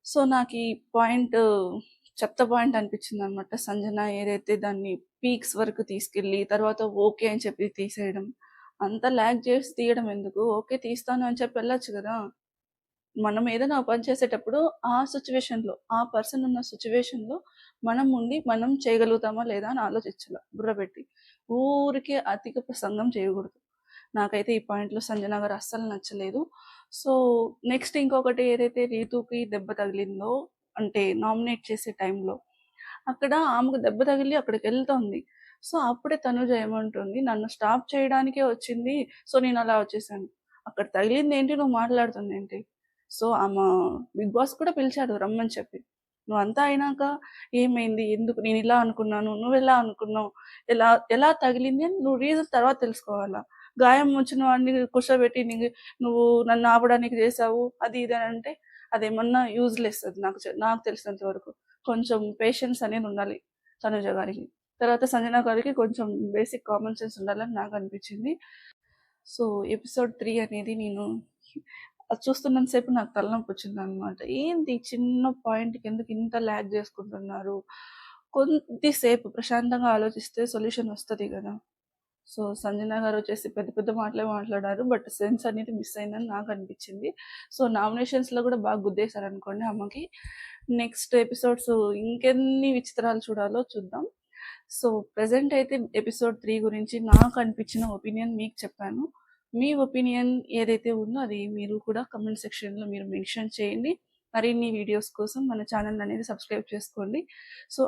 So నాకు ఈ point చెత్త పాయింట్ అనిపించింది అనమాట. సంజన ఏదైతే దాన్ని పీక్స్ వరకు తీసుకెళ్ళి తర్వాత ఓకే అని చెప్పి తీసేయడం, అంత ల్యాగ్ చేసి తీయడం ఎందుకు? ఓకే తీస్తాను అని చెప్పి వెళ్ళొచ్చు కదా. మనం ఏదైనా పని చేసేటప్పుడు ఆ సిచ్యువేషన్లో, ఆ పర్సన్ ఉన్న సిచ్యువేషన్లో మనం ఉండి మనం చేయగలుగుతామా లేదా అని ఆలోచించాలి బుర్ర పెట్టి. ఊరికే అధిక ప్రసంగం చేయకూడదు. నాకైతే ఈ పాయింట్లో సంజన గారు అస్సలు నచ్చలేదు. సో నెక్స్ట్ ఇంకొకటి ఏదైతే రీతుకి దెబ్బ తగిలిందో, అంటే నామినేట్ చేసే టైంలో అక్కడ ఆమెకు దెబ్బ తగిలి అక్కడికి వెళ్తుంది. సో అప్పుడే తనుజ ఏమంటుంది, నన్ను స్టాప్ చేయడానికే వచ్చింది, సో నేను అలా వచ్చేసాను. అక్కడ తగిలింది ఏంటి, నువ్వు మాట్లాడుతుంది ఏంటి? సో ఆమె బిగ్ బాస్ కూడా పిలిచాడు రమ్మని చెప్పి. నువ్వంతా అయినాక ఏమైంది, ఎందుకు, నేను ఇలా అనుకున్నాను, నువ్వు ఎలా అనుకున్నావు, ఎలా ఎలా తగిలింది అని నువ్వు రీజన్ తర్వాత తెలుసుకోవాలా. గాయం వచ్చిన వాడిని కూర్చోబెట్టి నువ్వు నన్ను ఆపడానికి చేసావు అది ఇది అని అంటే అదేమన్నా యూజ్లెస్. అది నాకు తెలిసినంత వరకు కొంచెం పేషెన్స్ అనేది ఉండాలి తనుజ గారికి. తర్వాత సంజన గారికి కొంచెం బేసిక్ కామన్ సెన్స్ ఉండాలని నాకు అనిపించింది. సో ఎపిసోడ్ 3 అనేది నేను అది చూస్తున్నంతసేపు నాకు తలనొప్పి వచ్చింది అనమాట. ఏంటి చిన్న పాయింట్కి ఎందుకు ఇంత ల్యాగ్ చేసుకుంటున్నారు? కొద్దిసేపు ప్రశాంతంగా ఆలోచిస్తే సొల్యూషన్ వస్తుంది కదా. సో సంజన గారు వచ్చేసి పెద్ద పెద్ద మాటలే మాట్లాడారు, బట్ సెన్స్ అనేది మిస్ అయిందని నాకు అనిపించింది. సో నామినేషన్స్లో కూడా బాగా గుద్దేశారు అనుకోండి అమ్మకి. నెక్స్ట్ ఎపిసోడ్స్ ఇంకెన్ని విచిత్రాలు చూడాలో చూద్దాం. సో ప్రజెంట్ అయితే ఎపిసోడ్ 3 గురించి నాకు అనిపించిన ఒపీనియన్ మీకు చెప్పాను. మీ ఒపీనియన్ ఏదైతే ఉందో అది మీరు కూడా కమెంట్ సెక్షన్లో మీరు మెన్షన్ చేయండి. మరిన్ని వీడియోస్ కోసం మన ఛానల్ అనేది సబ్స్క్రైబ్ చేసుకోండి. సో